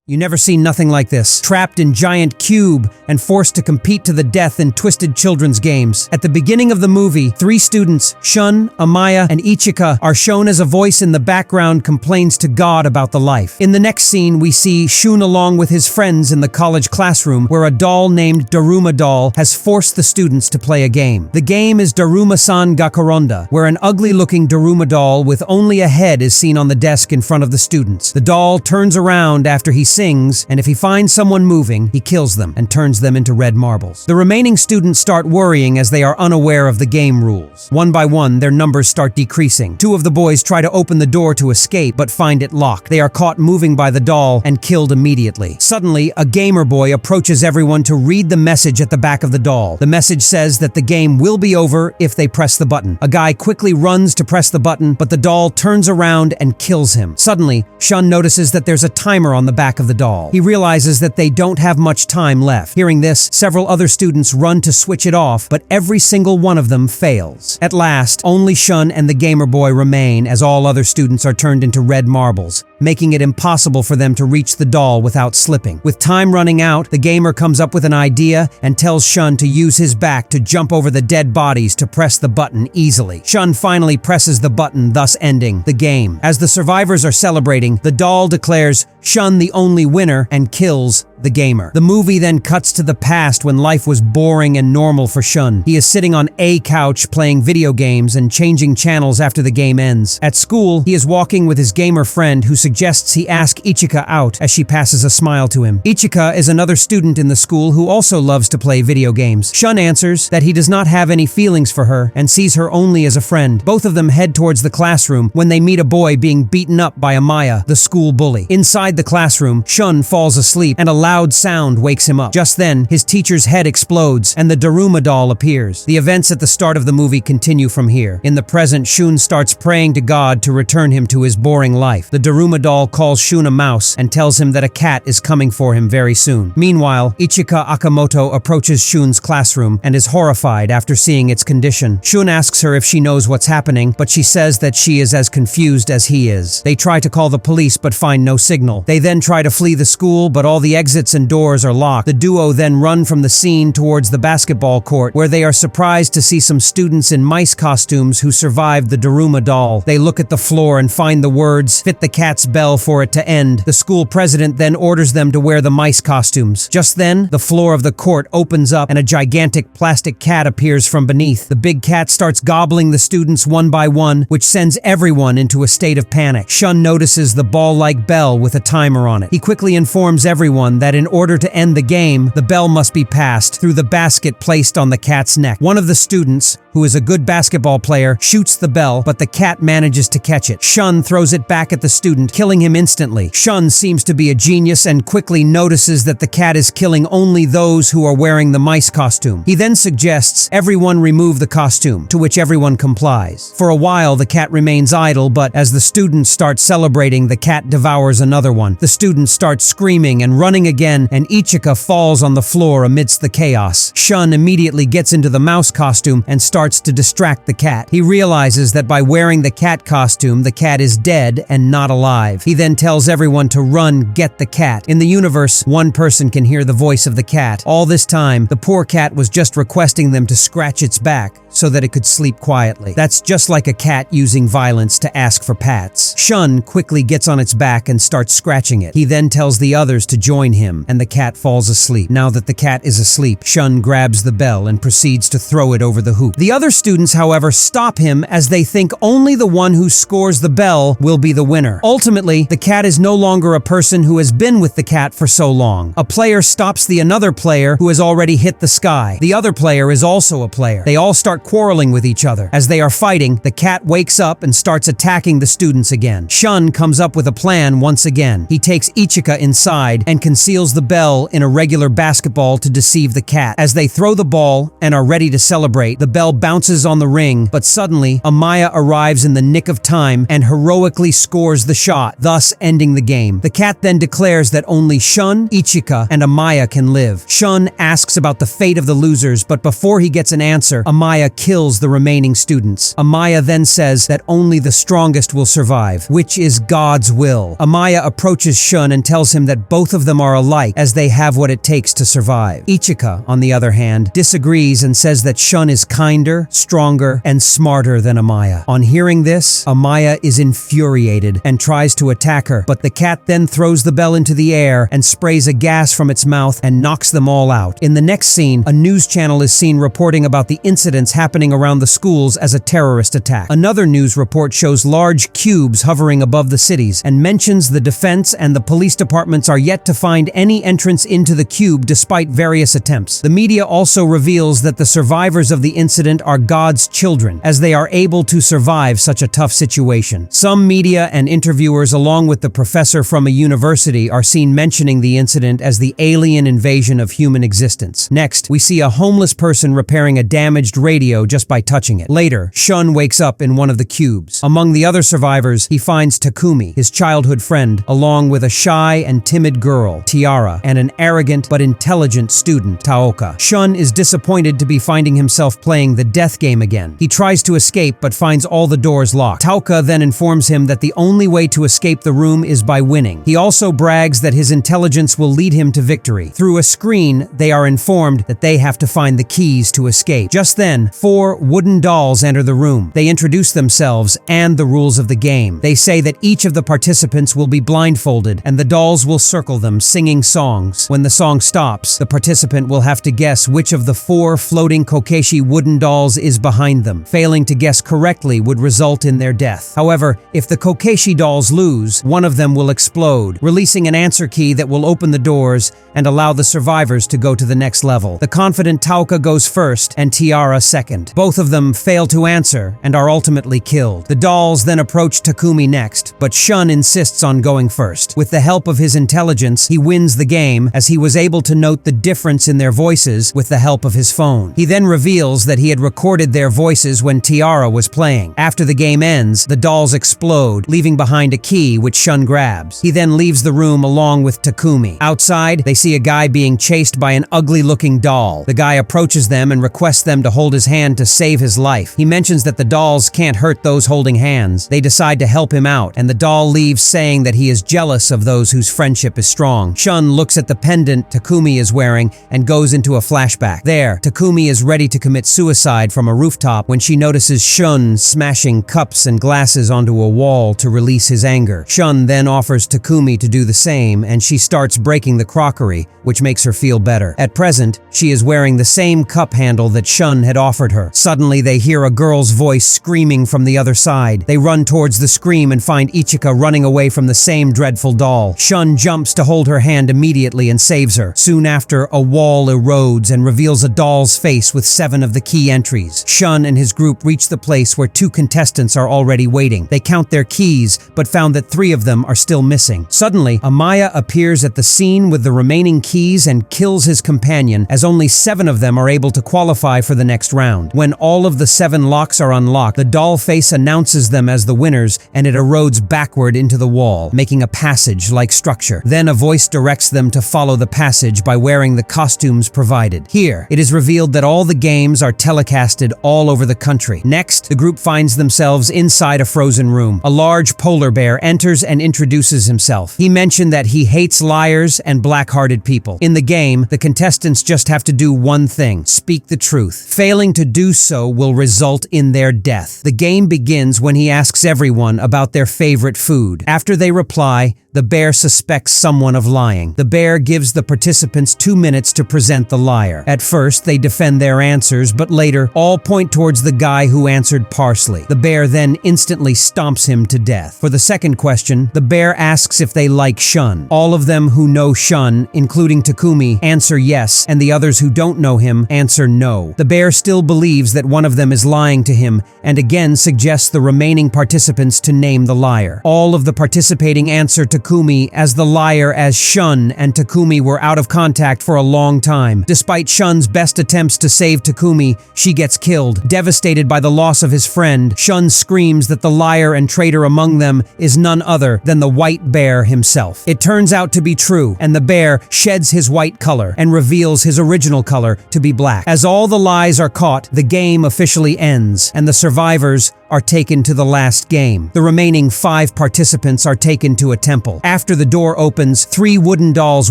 You never seen nothing like this. Trapped in giant cube and forced to compete to the death in twisted children's games. At the beginning of the movie, 3 students, Shun, Amaya, and Ichika, are shown as a voice in the background complains to God about the life. In the next scene, we see Shun along with his friends in the college classroom where a doll named Daruma doll has forced the students to play a game. The game is Daruma-san Gakoronda, where an ugly-looking Daruma doll with only a head is seen on the desk in front of the students. The doll turns around after he sings, and if he finds someone moving, he kills them and turns them into red marbles. The remaining students start worrying as they are unaware of the game rules. One by one, their numbers start decreasing. 2 of the boys try to open the door to escape, but find it locked. They are caught moving by the doll and killed immediately. Suddenly, a gamer boy approaches everyone to read the message at the back of the doll. The message says that the game will be over if they press the button. A guy quickly runs to press the button, but the doll turns around and kills him. Suddenly, Shun notices that there's a timer on the back of the doll. He realizes that they don't have much time left. Hearing this, several other students run to switch it off, but every single one of them fails. At last, only Shun and the gamer boy remain as all other students are turned into red marbles, making it impossible for them to reach the doll without slipping. With time running out, the gamer comes up with an idea and tells Shun to use his back to jump over the dead bodies to press the button easily. Shun finally presses the button, thus ending the game. As the survivors are celebrating, the doll declares Shun the only winner and kills the gamer. The movie then cuts to the past when life was boring and normal for Shun. He is sitting on a couch playing video games and changing channels after the game ends. At school, he is walking with his gamer friend who suggests he ask Ichika out as she passes a smile to him. Ichika is another student in the school who also loves to play video games. Shun answers that he does not have any feelings for her and sees her only as a friend. Both of them head towards the classroom when they meet a boy being beaten up by Amaya, the school bully. Inside the classroom, Shun falls asleep and a loud sound wakes him up. Just then, his teacher's head explodes and the Daruma doll appears. The events at the start of the movie continue from here. In the present, Shun starts praying to God to return him to his boring life. The Daruma doll calls Shun a mouse and tells him that a cat is coming for him very soon. Meanwhile, Ichika Akimoto approaches Shun's classroom and is horrified after seeing its condition. Shun asks her if she knows what's happening, but she says that she is as confused as he is. They try to call the police but find no signal. They then try to flee the school, but all the exits and doors are locked. The duo then run from the scene towards the basketball court, where they are surprised to see some students in mice costumes who survived the Daruma doll. They look at the floor and find the words, "Fit the cat's bell for it to end." The school president then orders them to wear the mice costumes. Just then, the floor of the court opens up and a gigantic plastic cat appears from beneath. The big cat starts gobbling the students one by one, which sends everyone into a state of panic. Shun notices the ball-like bell with a timer on it. He quickly informs everyone that in order to end the game, the bell must be passed through the basket placed on the cat's neck. One of the students, who is a good basketball player, shoots the bell, but the cat manages to catch it. Shun throws it back at the student, killing him instantly. Shun seems to be a genius and quickly notices that the cat is killing only those who are wearing the mice costume. He then suggests everyone remove the costume, to which everyone complies. For a while, the cat remains idle, but as the students start celebrating, the cat devours another one. The students start screaming and running again, and Ichika falls on the floor amidst the chaos. Shun immediately gets into the mouse costume and starts to distract the cat. He realizes that by wearing the cat costume, the cat is dead and not alive. He then tells everyone to run, get the cat. In the universe, one person can hear the voice of the cat. All this time, the poor cat was just requesting them to scratch its back so that it could sleep quietly. That's just like a cat using violence to ask for pats. Shun quickly gets on its back and starts scratching it. He then tells the others to join him, and the cat falls asleep. Now that the cat is asleep, Shun grabs the bell and proceeds to throw it over the hoop. The other students, however, stop him as they think only the one who scores the bell will be the winner. Ultimately, the cat is no longer a person who has been with the cat for so long. A player stops another player who has already hit the sky. The other player is also a player. They all start quarreling with each other. As they are fighting, the cat wakes up and starts attacking the students again. Shun comes up with a plan once again. He takes Ichika inside and conceals the bell in a regular basketball to deceive the cat. As they throw the ball and are ready to celebrate, the bell bounces on the ring, but suddenly, Amaya arrives in the nick of time and heroically scores the shot, thus ending the game. The cat then declares that only Shun, Ichika, and Amaya can live. Shun asks about the fate of the losers, but before he gets an answer, Amaya kills the remaining students. Amaya then says that only the strongest will survive, which is God's will. Amaya approaches Shun and tells him that both of them are alike, as they have what it takes to survive. Ichika, on the other hand, disagrees and says that Shun is kinder, stronger, and smarter than Amaya. On hearing this, Amaya is infuriated and tries to attack her, but the cat then throws the bell into the air and sprays a gas from its mouth and knocks them all out. In the next scene, a news channel is seen reporting about the incidents happening around the schools as a terrorist attack. Another news report shows large cubes hovering above the cities and mentions the defense and the police departments are yet to find any entrance into the cube despite various attempts. The media also reveals that the survivors of the incident are God's children, as they are able to survive such a tough situation. Some media and interviewers, along with the professor from a university, are seen mentioning the incident as the alien invasion of human existence. Next, we see a homeless person repairing a damaged radio just by touching it. Later, Shun wakes up in one of the cubes. Among the other survivors, he finds Takumi, his childhood friend, along with a shy and timid girl, Tiara, and an arrogant but intelligent student, Taoka. Shun is disappointed to be finding himself playing the death game again. He tries to escape but finds all the doors locked. Taoka then informs him that the only way to escape the room is by winning. He also brags that his intelligence will lead him to victory. Through a screen, they are informed that they have to find the keys to escape. Just then, 4 wooden dolls enter the room. They introduce themselves and the rules of the game. They say that each of the participants will be blindfolded and the dolls will circle them, singing songs. When the song stops, the participant will have to guess which of the 4 floating kokeshi wooden dolls is behind them. Failing to guess correctly would result in their death. However, if the kokeshi dolls lose, one of them will explode, releasing an answer key that will open the doors and allow the survivors to go to the next level. The confident Taoka goes first and Tiara second. Both of them fail to answer and are ultimately killed. The dolls then approach Takumi next, but Shun insists on going first. With the help of his intelligence, he wins the game as he was able to note the difference in their voices with the help of his phone. He then reveals that he had recorded their voices when Tiara was playing. After the game ends, the dolls explode, leaving behind a key which Shun grabs. He then leaves the room along with Takumi. Outside, they see a guy being chased by an ugly-looking doll. The guy approaches them and requests them to hold his hand to save his life. He mentions that the dolls can't hurt those holding hands. They decide to help him out, and the doll leaves saying that he is jealous of those whose friendship is strong. Shun looks at the pendant Takumi is wearing and goes into a flashback. There, Takumi is ready to commit suicide from a rooftop when she notices Shun smashing cups and glasses onto a wall to release his anger. Shun then offers Takumi to do the same, and she starts breaking the crockery, which makes her feel better. At present, she is wearing the same cup handle that Shun had offered her. Suddenly, they hear a girl's voice screaming from the other side. They run towards the scream and find Ichika running away from the same dreadful doll. Shun jumps to hold her hand immediately and saves her. Soon after, a wall erodes and reveals a doll's face with 7 of the key entries. Shun and his group reach the place where 2 contestants are already waiting. They count their keys, but found that 3 of them are still missing. Suddenly, Amaya appears at the scene with the remaining keys and kills his companion, as only 7 of them are able to qualify for the next round. When all of the 7 locks are unlocked, the doll face announces them as the winners, and it erodes backward into the wall, making a passage-like structure. Then a voice directs them to follow the passage by wearing the costumes provided. Here, it is revealed that all the games are telecasted all over the country. Next, the group finds themselves inside a frozen room. A large polar bear enters and introduces himself. He mentioned that he hates liars and black-hearted people. In the game, the contestants just have to do one thing: speak the truth. Failing to do so will result in their death. The game begins when he asks everyone about their favorite food. After they reply, the bear suspects someone of lying. The bear gives the participants 2 minutes to present the liar. At first, they defend their answers, but later, all point towards the guy who answered parsley. The bear then instantly stomps him to death. For the second question, the bear asks if they like Shun. All of them who know Shun, including Takumi, answer yes, and the others who don't know him answer no. The bear still believes that one of them is lying to him, and again suggests the remaining participants to name the liar. All of the participating answer Takumi Takumi as the liar as Shun and Takumi were out of contact for a long time. Despite Shun's best attempts to save Takumi, she gets killed. Devastated by the loss of his friend, Shun screams that the liar and traitor among them is none other than the white bear himself. It turns out to be true, and the bear sheds his white color and reveals his original color to be black. As all the lies are caught, the game officially ends, and the survivors are taken to the last game. The remaining 5 participants are taken to a temple. After the door opens, 3 wooden dolls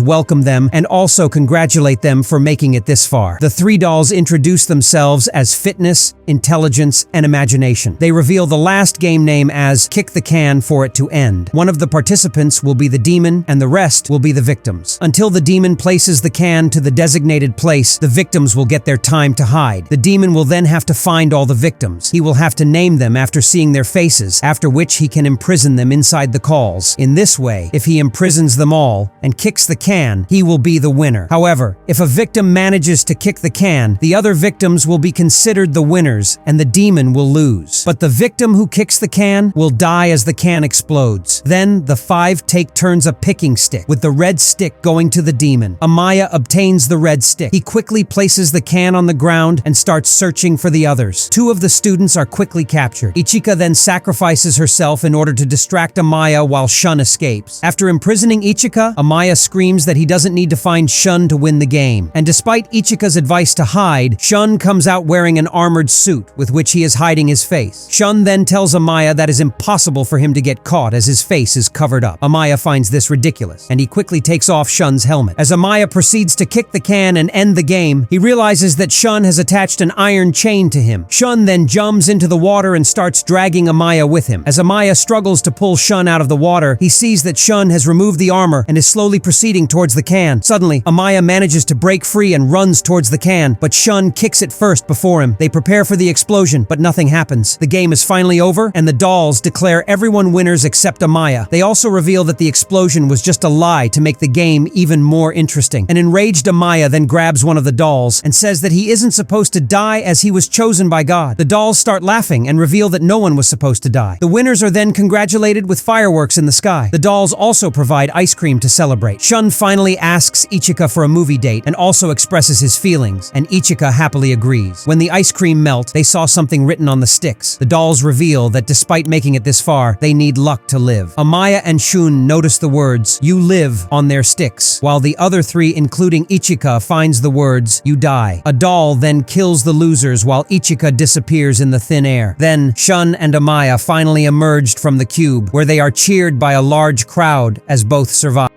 welcome them and also congratulate them for making it this far. The 3 dolls introduce themselves as fitness, intelligence, and imagination. They reveal the last game name as Kick the Can for it to end. One of the participants will be the demon and the rest will be the victims. Until the demon places the can to the designated place, the victims will get their time to hide. The demon will then have to find all the victims. He will have to name them after seeing their faces, after which he can imprison them inside the calls. In this way, if he imprisons them all and kicks the can, he will be the winner. However, if a victim manages to kick the can, the other victims will be considered the winners and the demon will lose. But the victim who kicks the can will die as the can explodes. Then the 5 take turns a picking stick, with the red stick going to the demon. Amaya obtains the red stick. He quickly places the can on the ground and starts searching for the others. 2 of the students are quickly captured. Ichika then sacrifices herself in order to distract Amaya while Shun escapes. After imprisoning Ichika, Amaya screams that he doesn't need to find Shun to win the game. And despite Ichika's advice to hide, Shun comes out wearing an armored suit with which he is hiding his face. Shun then tells Amaya that it is impossible for him to get caught as his face is covered up. Amaya finds this ridiculous, and he quickly takes off Shun's helmet. As Amaya proceeds to kick the can and end the game, he realizes that Shun has attached an iron chain to him. Shun then jumps into the water and starts dragging Amaya with him. As Amaya struggles to pull Shun out of the water, he sees that Shun has removed the armor and is slowly proceeding towards the can. Suddenly, Amaya manages to break free and runs towards the can, but Shun kicks it first before him. They prepare for the explosion, but nothing happens. The game is finally over, and the dolls declare everyone winners except Amaya. They also reveal that the explosion was just a lie to make the game even more interesting. An enraged Amaya then grabs one of the dolls and says that he isn't supposed to die as he was chosen by God. The dolls start laughing and reveal that no one was supposed to die. The winners are then congratulated with fireworks in the sky. The dolls also provide ice cream to celebrate. Shun finally asks Ichika for a movie date and also expresses his feelings, and Ichika happily agrees. When the ice cream melt, they saw something written on the sticks. The dolls reveal that despite making it this far, they need luck to live. Amaya and Shun notice the words, "You live," on their sticks, while the other 3, including Ichika, finds the words, "You die." A doll then kills the losers while Ichika disappears in the thin air. Then, Shun and Amaya finally emerged from the cube, where they are cheered by a large crowd as both survive.